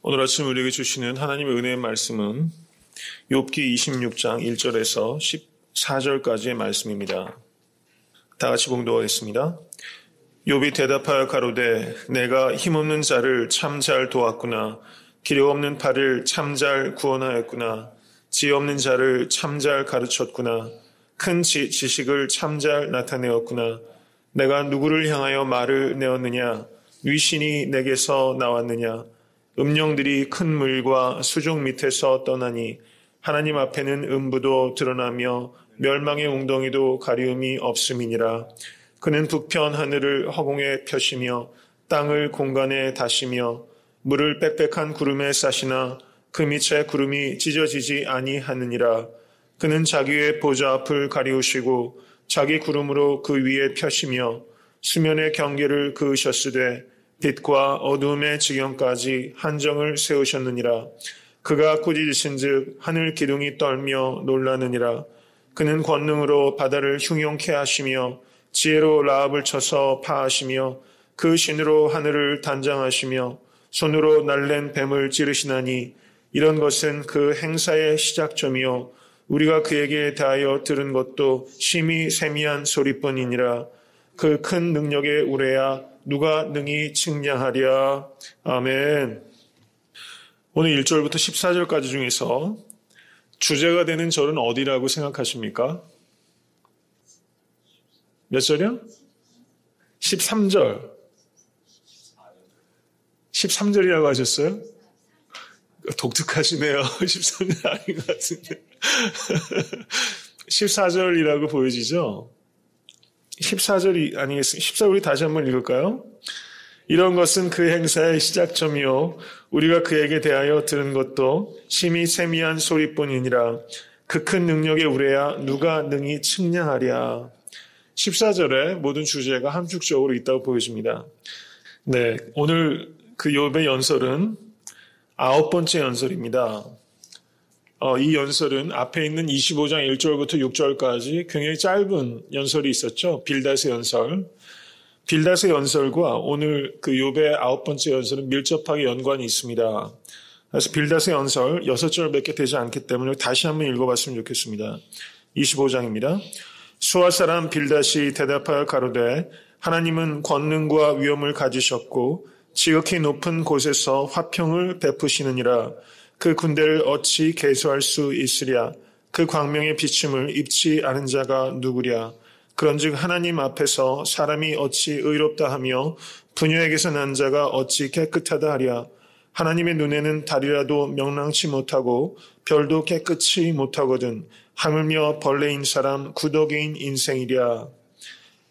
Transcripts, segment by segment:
오늘 아침 우리에게 주시는 하나님의 은혜의 말씀은 욥기 26장 1절에서 14절까지의 말씀입니다. 다 같이 봉독하겠습니다. 욥이 대답하여 가로되 내가 힘없는 자를 참 잘 도왔구나. 기력 없는 팔을 참 잘 구원하였구나. 지혜 없는 자를 참 잘 가르쳤구나. 큰 지식을 참 잘 나타내었구나. 내가 누구를 향하여 말을 내었느냐. 위신이 내게서 나왔느냐. 음령들이 큰 물과 수족 밑에서 떠나니 하나님 앞에는 음부도 드러나며 멸망의 웅덩이도 가리움이 없음이니라. 그는 북편 하늘을 허공에 펴시며 땅을 공간에 다시며 물을 빽빽한 구름에 싸시나 그 밑에 구름이 찢어지지 아니하느니라. 그는 자기의 보좌 앞을 가리우시고 자기 구름으로 그 위에 펴시며 수면의 경계를 그으셨으되 빛과 어두움의 지경까지 한정을 세우셨느니라. 그가 꾸짖으신 즉 하늘 기둥이 떨며 놀라느니라. 그는 권능으로 바다를 흉용케 하시며 지혜로 라합을 쳐서 파하시며 그 신으로 하늘을 단장하시며 손으로 날랜 뱀을 찌르시나니 이런 것은 그 행사의 시작점이요 우리가 그에게 대하여 들은 것도 심히 세미한 소리뿐이니라. 그 큰 능력의 우레야 누가 능히 측량하랴. 아멘. 오늘 1절부터 14절까지 중에서 주제가 되는 절은 어디라고 생각하십니까? 몇 절이요? 13절. 13절이라고 하셨어요? 독특하시네요. 13절 아닌 것 같은데. 14절이라고 보여지죠? 14절이 아니겠습니까? 14절 우리 다시 한번 읽을까요? 이런 것은 그 행사의 시작점이요 우리가 그에게 대하여 들은 것도 심히 세미한 소리뿐이니라. 그 큰 능력의 우레야 누가 능히 측량하랴. 14절에 모든 주제가 함축적으로 있다고 보여집니다. 네, 오늘 그 욥의 연설은 9번째 연설입니다. 이 연설은 앞에 있는 25장 1절부터 6절까지 굉장히 짧은 연설이 있었죠. 빌닷의 연설. 빌닷의 연설과 오늘 그 욥의 9번째 연설은 밀접하게 연관이 있습니다. 그래서 빌닷의 연설 6절밖에 되지 않기 때문에 다시 한번 읽어봤으면 좋겠습니다. 25장입니다. 수아 사람 빌닷이 대답하여 가로되 하나님은 권능과 위엄을 가지셨고 지극히 높은 곳에서 화평을 베푸시느니라. 그 군대를 어찌 계수할 수 있으랴. 그 광명의 비춤을 입지 않은 자가 누구랴. 그런즉 하나님 앞에서 사람이 어찌 의롭다 하며 부녀에게서 난 자가 어찌 깨끗하다 하랴. 하나님의 눈에는 달이라도 명랑치 못하고 별도 깨끗이 못하거든 하물며 벌레인 사람 구더기인 인생이랴.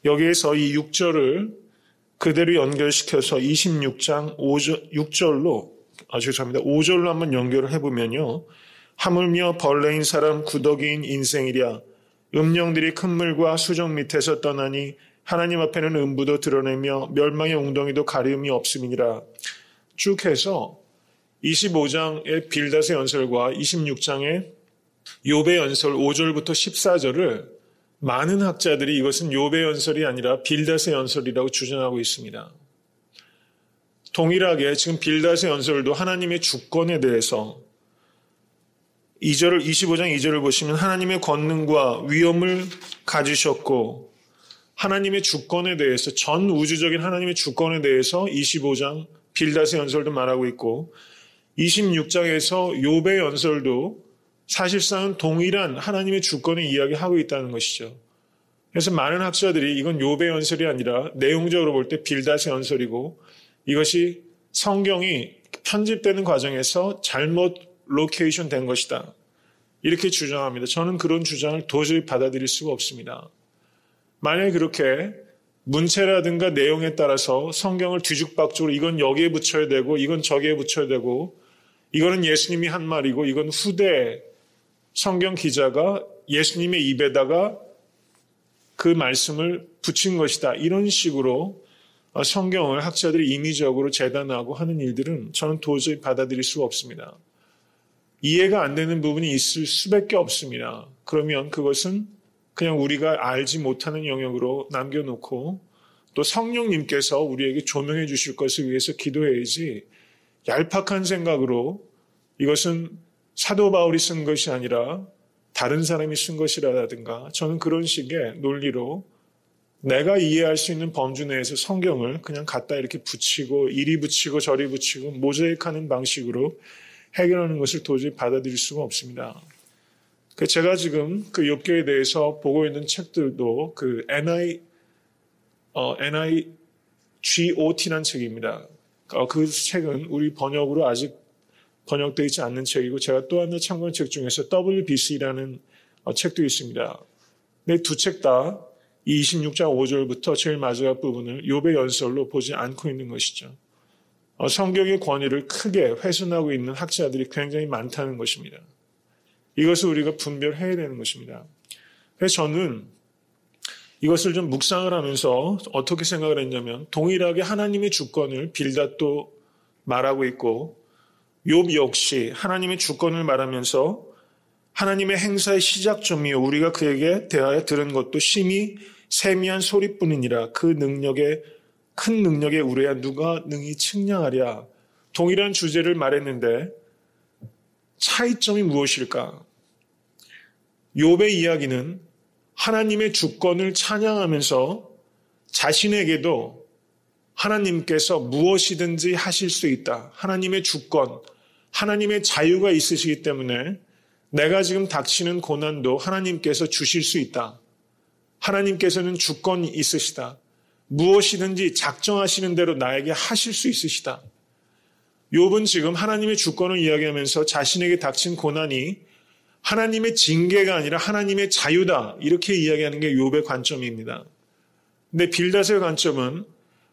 여기에서 이 6절을 그대로 연결시켜서 26장 6절로 5절로 한번 연결을 해보면요. 하물며 벌레인 사람 구더기인 인생이랴. 음령들이 큰 물과 수정 밑에서 떠나니 하나님 앞에는 음부도 드러내며 멸망의 웅덩이도 가리움이 없음이니라. 쭉 해서 25장의 빌닷의 연설과 26장의 욥의 연설 5절부터 14절을 많은 학자들이 이것은 욥의 연설이 아니라 빌닷의 연설이라고 주장하고 있습니다. 동일하게 지금 빌닷의 연설도 하나님의 주권에 대해서 25장 2절을 보시면 하나님의 권능과 위엄을 가지셨고 하나님의 주권에 대해서 전 우주적인 하나님의 주권에 대해서 25장 빌닷의 연설도 말하고 있고 26장에서 욥의 연설도 사실상은 동일한 하나님의 주권을 이야기하고 있다는 것이죠. 그래서 많은 학자들이 이건 욥의 연설이 아니라 내용적으로 볼 때 빌닷의 연설이고 이것이 성경이 편집되는 과정에서 잘못 로케이션 된 것이다. 이렇게 주장합니다. 저는 그런 주장을 도저히 받아들일 수가 없습니다. 만약에 그렇게 문체라든가 내용에 따라서 성경을 뒤죽박죽으로 이건 여기에 붙여야 되고 이건 저기에 붙여야 되고 이거는 예수님이 한 말이고 이건 후대 성경 기자가 예수님의 입에다가 그 말씀을 붙인 것이다. 이런 식으로 성경을 학자들이 임의적으로 재단하고 하는 일들은 저는 도저히 받아들일 수가 없습니다. 이해가 안 되는 부분이 있을 수밖에 없습니다. 그러면 그것은 그냥 우리가 알지 못하는 영역으로 남겨놓고 또 성령님께서 우리에게 조명해 주실 것을 위해서 기도해야지 얄팍한 생각으로 이것은 사도 바울이 쓴 것이 아니라 다른 사람이 쓴 것이라든가 저는 그런 식의 논리로 내가 이해할 수 있는 범주 내에서 성경을 그냥 갖다 이렇게 붙이고 이리 붙이고 저리 붙이고 모자이크하는 방식으로 해결하는 것을 도저히 받아들일 수가 없습니다. 제가 지금 그 욥기에 대해서 보고 있는 책들도 그 NIGOT라는 책입니다. 그 책은 우리 번역으로 아직 번역되어 있지 않는 책이고 제가 또 하나 참고한 책 중에서 WBC라는 책도 있습니다. 근데 두 책 다 26장 5절부터 제일 마지막 부분을 욥의 연설로 보지 않고 있는 것이죠. 성경의 권위를 크게 훼손하고 있는 학자들이 굉장히 많다는 것입니다. 이것을 우리가 분별해야 되는 것입니다. 그래서 저는 이것을 좀 묵상을 하면서 어떻게 생각을 했냐면 동일하게 하나님의 주권을 빌닷도 말하고 있고 욥 역시 하나님의 주권을 말하면서 하나님의 행사의 시작점이요 우리가 그에게 대하여 들은 것도 심히 세미한 소리뿐이니라 그 능력에 큰 능력에 우려야 누가 능히 측량하랴. 동일한 주제를 말했는데 차이점이 무엇일까? 욥의 이야기는 하나님의 주권을 찬양하면서 자신에게도 하나님께서 무엇이든지 하실 수 있다. 하나님의 주권, 하나님의 자유가 있으시기 때문에 내가 지금 닥치는 고난도 하나님께서 주실 수 있다. 하나님께서는 주권이 있으시다. 무엇이든지 작정하시는 대로 나에게 하실 수 있으시다. 욥은 지금 하나님의 주권을 이야기하면서 자신에게 닥친 고난이 하나님의 징계가 아니라 하나님의 자유다. 이렇게 이야기하는 게 욥의 관점입니다. 근데 빌닷의 관점은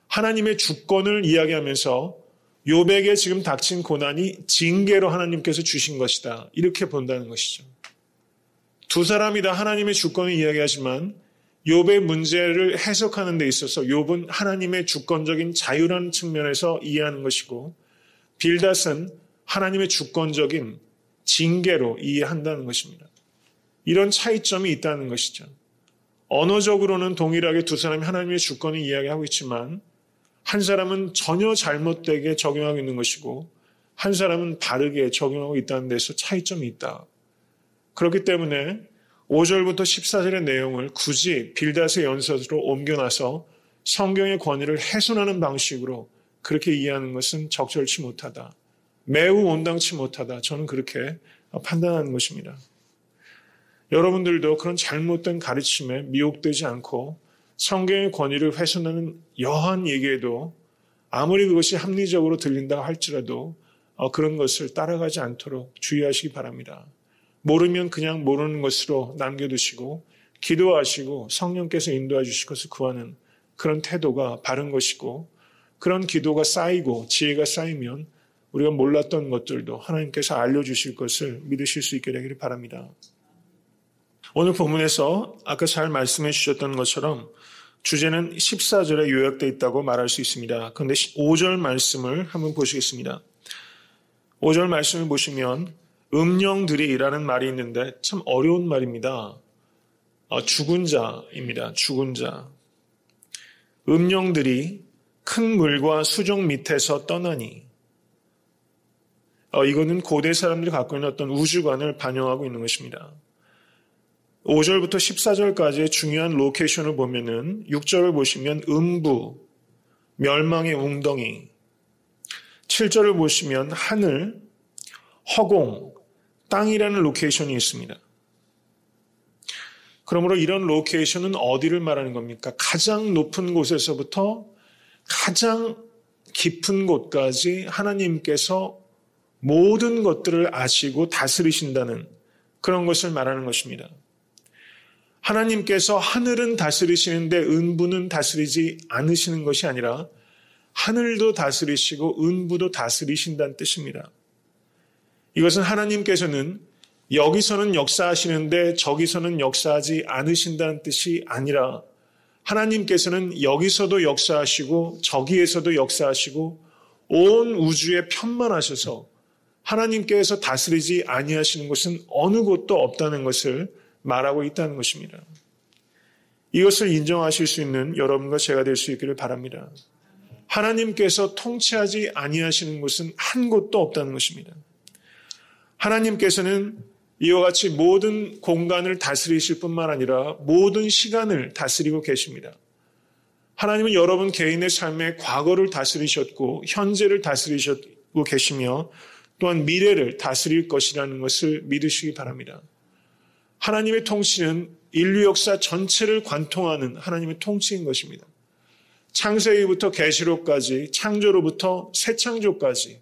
하나님의 주권을 이야기하면서 욥에게 지금 닥친 고난이 징계로 하나님께서 주신 것이다. 이렇게 본다는 것이죠. 두 사람이 다 하나님의 주권을 이야기하지만 욥의 문제를 해석하는 데 있어서 욥은 하나님의 주권적인 자유라는 측면에서 이해하는 것이고 빌닷은 하나님의 주권적인 징계로 이해한다는 것입니다. 이런 차이점이 있다는 것이죠. 언어적으로는 동일하게 두 사람이 하나님의 주권을 이야기하고 있지만 한 사람은 전혀 잘못되게 적용하고 있는 것이고 한 사람은 바르게 적용하고 있다는 데서 차이점이 있다. 그렇기 때문에 5절부터 14절의 내용을 굳이 빌닷의 연설로 옮겨놔서 성경의 권위를 훼손하는 방식으로 그렇게 이해하는 것은 적절치 못하다. 매우 온당치 못하다. 저는 그렇게 판단하는 것입니다. 여러분들도 그런 잘못된 가르침에 미혹되지 않고 성경의 권위를 훼손하는 여한 얘기에도 아무리 그것이 합리적으로 들린다 할지라도 그런 것을 따라가지 않도록 주의하시기 바랍니다. 모르면 그냥 모르는 것으로 남겨두시고 기도하시고 성령께서 인도해 주실 것을 구하는 그런 태도가 바른 것이고 그런 기도가 쌓이고 지혜가 쌓이면 우리가 몰랐던 것들도 하나님께서 알려주실 것을 믿으실 수 있게 되기를 바랍니다. 오늘 본문에서 아까 잘 말씀해 주셨던 것처럼 주제는 14절에 요약되어 있다고 말할 수 있습니다. 그런데 5절 말씀을 한번 보시겠습니다. 5절 말씀을 보시면 음령들이라는 말이 있는데 참 어려운 말입니다. 죽은 자입니다. 죽은 자. 음령들이 큰 물과 수족 밑에서 떠나니 이거는 고대 사람들이 갖고 있는 어떤 우주관을 반영하고 있는 것입니다. 5절부터 14절까지의 중요한 로케이션을 보면은 6절을 보시면 음부, 멸망의 웅덩이, 7절을 보시면 하늘, 허공, 땅이라는 로케이션이 있습니다. 그러므로 이런 로케이션은 어디를 말하는 겁니까? 가장 높은 곳에서부터 가장 깊은 곳까지 하나님께서 모든 것들을 아시고 다스리신다는 그런 것을 말하는 것입니다. 하나님께서 하늘은 다스리시는데 음부는 다스리지 않으시는 것이 아니라 하늘도 다스리시고 음부도 다스리신다는 뜻입니다. 이것은 하나님께서는 여기서는 역사하시는데 저기서는 역사하지 않으신다는 뜻이 아니라 하나님께서는 여기서도 역사하시고 저기에서도 역사하시고 온 우주에 편만하셔서 하나님께서 다스리지 아니하시는 것은 어느 곳도 없다는 것을 말하고 있다는 것입니다. 이것을 인정하실 수 있는 여러분과 제가 될 수 있기를 바랍니다. 하나님께서 통치하지 아니하시는 곳은 한 곳도 없다는 것입니다. 하나님께서는 이와 같이 모든 공간을 다스리실 뿐만 아니라 모든 시간을 다스리고 계십니다. 하나님은 여러분 개인의 삶의 과거를 다스리셨고 현재를 다스리셨고 계시며 또한 미래를 다스릴 것이라는 것을 믿으시기 바랍니다. 하나님의 통치는 인류 역사 전체를 관통하는 하나님의 통치인 것입니다. 창세기부터 계시록까지, 창조로부터 새 창조까지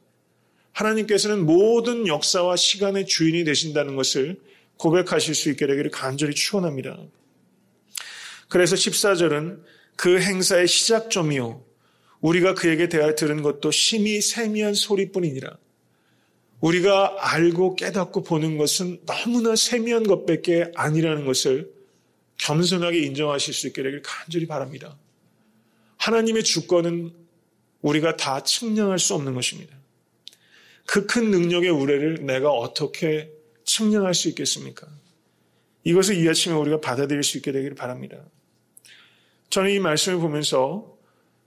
하나님께서는 모든 역사와 시간의 주인이 되신다는 것을 고백하실 수 있게 되기를 간절히 축원합니다. 그래서 14절은 그 행사의 시작점이요 우리가 그에게 대하여 들은 것도 심히 세미한 소리뿐이니라. 우리가 알고 깨닫고 보는 것은 너무나 세미한 것밖에 아니라는 것을 겸손하게 인정하실 수 있게 되기를 간절히 바랍니다. 하나님의 주권은 우리가 다 측량할 수 없는 것입니다. 그 큰 능력의 우레를 내가 어떻게 측량할 수 있겠습니까? 이것을 이 아침에 우리가 받아들일 수 있게 되기를 바랍니다. 저는 이 말씀을 보면서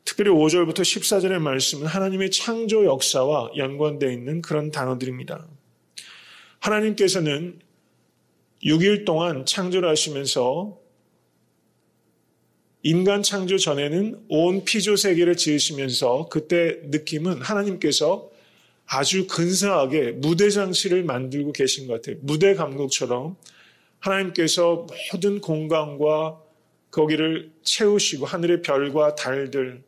특별히 5절부터 14절의 말씀은 하나님의 창조 역사와 연관되어 있는 그런 단어들입니다. 하나님께서는 6일 동안 창조를 하시면서 인간 창조 전에는 온 피조 세계를 지으시면서 그때 느낌은 하나님께서 아주 근사하게 무대 장치를 만들고 계신 것 같아요. 무대 감독처럼 하나님께서 모든 공간과 거기를 채우시고 하늘의 별과 달들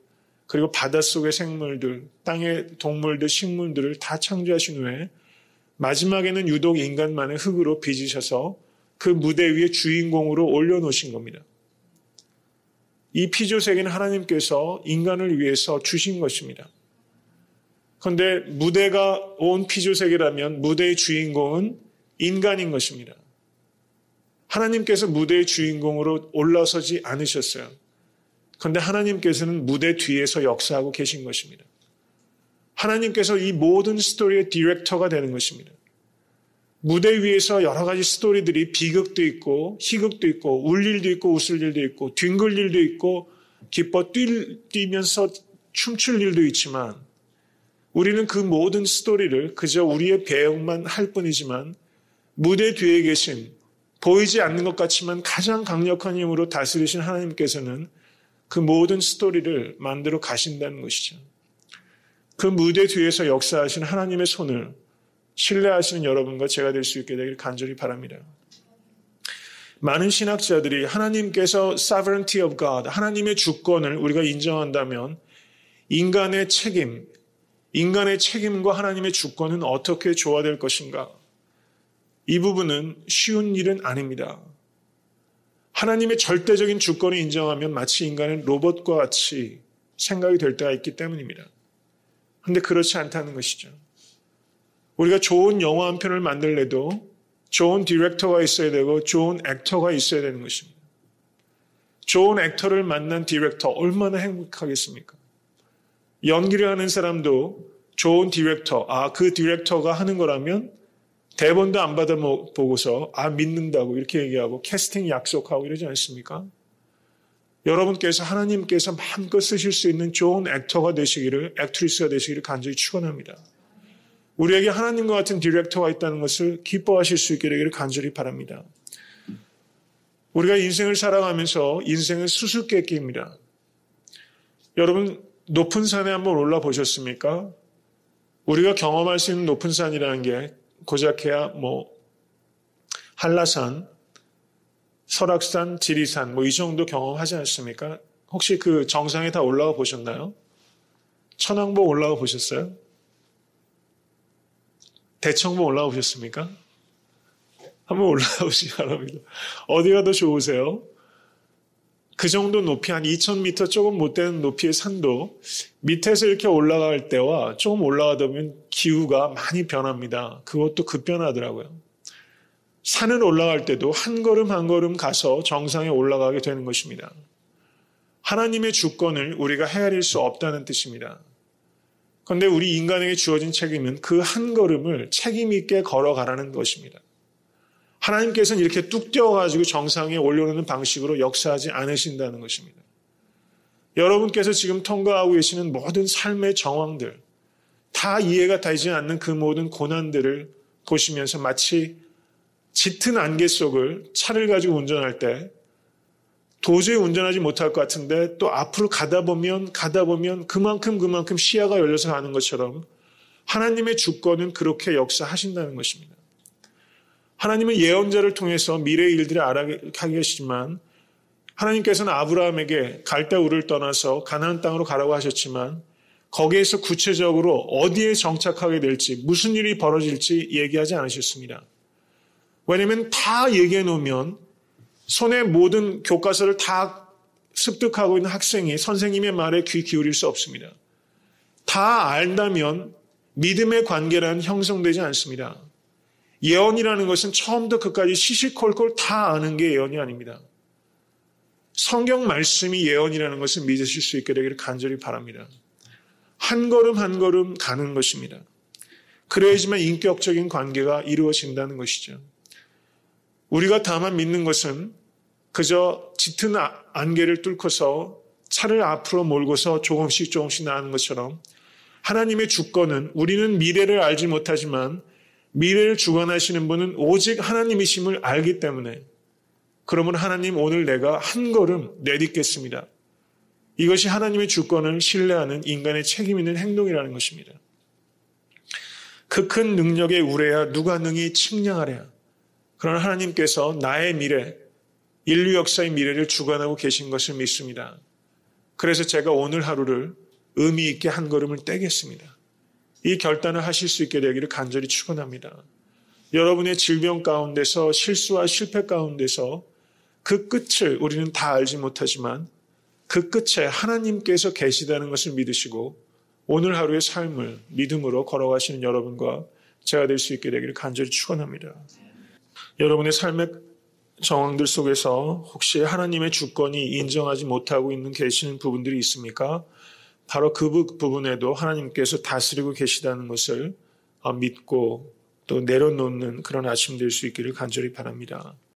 그리고 바닷속의 생물들, 땅의 동물들, 식물들을 다 창조하신 후에 마지막에는 유독 인간만의 흙으로 빚으셔서 그 무대 위에 주인공으로 올려놓으신 겁니다. 이 피조세계는 하나님께서 인간을 위해서 주신 것입니다. 그런데 무대가 온 피조세계라면 무대의 주인공은 인간인 것입니다. 하나님께서 무대의 주인공으로 올라서지 않으셨어요. 그런데 하나님께서는 무대 뒤에서 역사하고 계신 것입니다. 하나님께서 이 모든 스토리의 디렉터가 되는 것입니다. 무대 위에서 여러 가지 스토리들이 비극도 있고 희극도 있고 울 일도 있고 웃을 일도 있고 뒹굴 일도 있고 기뻐 뛰면서 춤출 일도 있지만 우리는 그 모든 스토리를 그저 우리의 배역만 할 뿐이지만 무대 뒤에 계신 보이지 않는 것 같지만 가장 강력한 힘으로 다스리신 하나님께서는 그 모든 스토리를 만들어 가신다는 것이죠. 그 무대 뒤에서 역사하신 하나님의 손을 신뢰하시는 여러분과 제가 될 수 있게 되길 간절히 바랍니다. 많은 신학자들이 하나님께서 sovereignty of God, 하나님의 주권을 우리가 인정한다면 인간의 책임과 하나님의 주권은 어떻게 조화될 것인가? 이 부분은 쉬운 일은 아닙니다. 하나님의 절대적인 주권을 인정하면 마치 인간은 로봇과 같이 생각이 될 때가 있기 때문입니다. 그런데 그렇지 않다는 것이죠. 우리가 좋은 영화 한 편을 만들래도 좋은 디렉터가 있어야 되고 좋은 액터가 있어야 되는 것입니다. 좋은 액터를 만난 디렉터 얼마나 행복하겠습니까? 연기를 하는 사람도 좋은 디렉터, 그 디렉터가 하는 거라면 대본도 안 받아보고서 믿는다고 이렇게 얘기하고 캐스팅 약속하고 이러지 않습니까? 여러분께서 하나님께서 마음껏 쓰실 수 있는 좋은 액터가 되시기를, 액트리스가 되시기를 간절히 축원합니다. 우리에게 하나님과 같은 디렉터가 있다는 것을 기뻐하실 수 있게 되기를 간절히 바랍니다. 우리가 인생을 살아가면서 인생은 수수께끼입니다. 여러분 높은 산에 한번 올라보셨습니까? 우리가 경험할 수 있는 높은 산이라는 게 고작해야 한라산, 설악산, 지리산 이 정도 경험하지 않습니까? 혹시 그 정상에 다 올라가 보셨나요? 천왕봉 올라가 보셨어요? 대청봉 올라가 보셨습니까? 한번 올라가 보시기 바랍니다. 어디가 더 좋으세요? 그 정도 높이 한 2,000m 조금 못 되는 높이의 산도 밑에서 이렇게 올라갈 때와 조금 올라가다 보면 기후가 많이 변합니다. 그것도 급변하더라고요. 산을 올라갈 때도 한 걸음 한 걸음 가서 정상에 올라가게 되는 것입니다. 하나님의 주권을 우리가 헤아릴 수 없다는 뜻입니다. 그런데 우리 인간에게 주어진 책임은 그 한 걸음을 책임 있게 걸어가라는 것입니다. 하나님께서는 이렇게 뚝 떼어가지고 정상에 올려놓는 방식으로 역사하지 않으신다는 것입니다. 여러분께서 지금 통과하고 계시는 모든 삶의 정황들, 다 이해가 되지 않는 그 모든 고난들을 보시면서 마치 짙은 안개 속을 차를 가지고 운전할 때 도저히 운전하지 못할 것 같은데 또 앞으로 가다 보면 그만큼 시야가 열려서 가는 것처럼 하나님의 주권은 그렇게 역사하신다는 것입니다. 하나님은 예언자를 통해서 미래의 일들을 알아가게 하시지만 하나님께서는 아브라함에게 갈대 우르를 떠나서 가나안 땅으로 가라고 하셨지만 거기에서 구체적으로 어디에 정착하게 될지 무슨 일이 벌어질지 얘기하지 않으셨습니다. 왜냐하면 다 얘기해 놓으면 손에 모든 교과서를 다 습득하고 있는 학생이 선생님의 말에 귀 기울일 수 없습니다. 다 안다면 믿음의 관계라는 형성되지 않습니다. 예언이라는 것은 처음부터 끝까지 시시콜콜 다 아는 게 예언이 아닙니다. 성경 말씀이 예언이라는 것을 믿으실 수 있게 되기를 간절히 바랍니다. 한 걸음 한 걸음 가는 것입니다. 그래야지만 인격적인 관계가 이루어진다는 것이죠. 우리가 다만 믿는 것은 그저 짙은 안개를 뚫고서 차를 앞으로 몰고서 조금씩 나가는 것처럼 하나님의 주권은 우리는 미래를 알지 못하지만 미래를 주관하시는 분은 오직 하나님이심을 알기 때문에 그러면 하나님 오늘 내가 한 걸음 내딛겠습니다. 이것이 하나님의 주권을 신뢰하는 인간의 책임 있는 행동이라는 것입니다. 그 큰 능력의 우레야 누가 능히 측량하랴. 그러나 하나님께서 나의 미래, 인류 역사의 미래를 주관하고 계신 것을 믿습니다. 그래서 제가 오늘 하루를 의미 있게 한 걸음을 떼겠습니다. 이 결단을 하실 수 있게 되기를 간절히 축원합니다. 여러분의 질병 가운데서 실수와 실패 가운데서 그 끝을 우리는 다 알지 못하지만 그 끝에 하나님께서 계시다는 것을 믿으시고 오늘 하루의 삶을 믿음으로 걸어가시는 여러분과 제가 될 수 있게 되기를 간절히 축원합니다. 여러분의 삶의 정황들 속에서 혹시 하나님의 주권이 인정하지 못하고 계시는 부분들이 있습니까? 바로 그 부분에도 하나님께서 다스리고 계시다는 것을 믿고 또 내려놓는 그런 아침 될 수 있기를 간절히 바랍니다.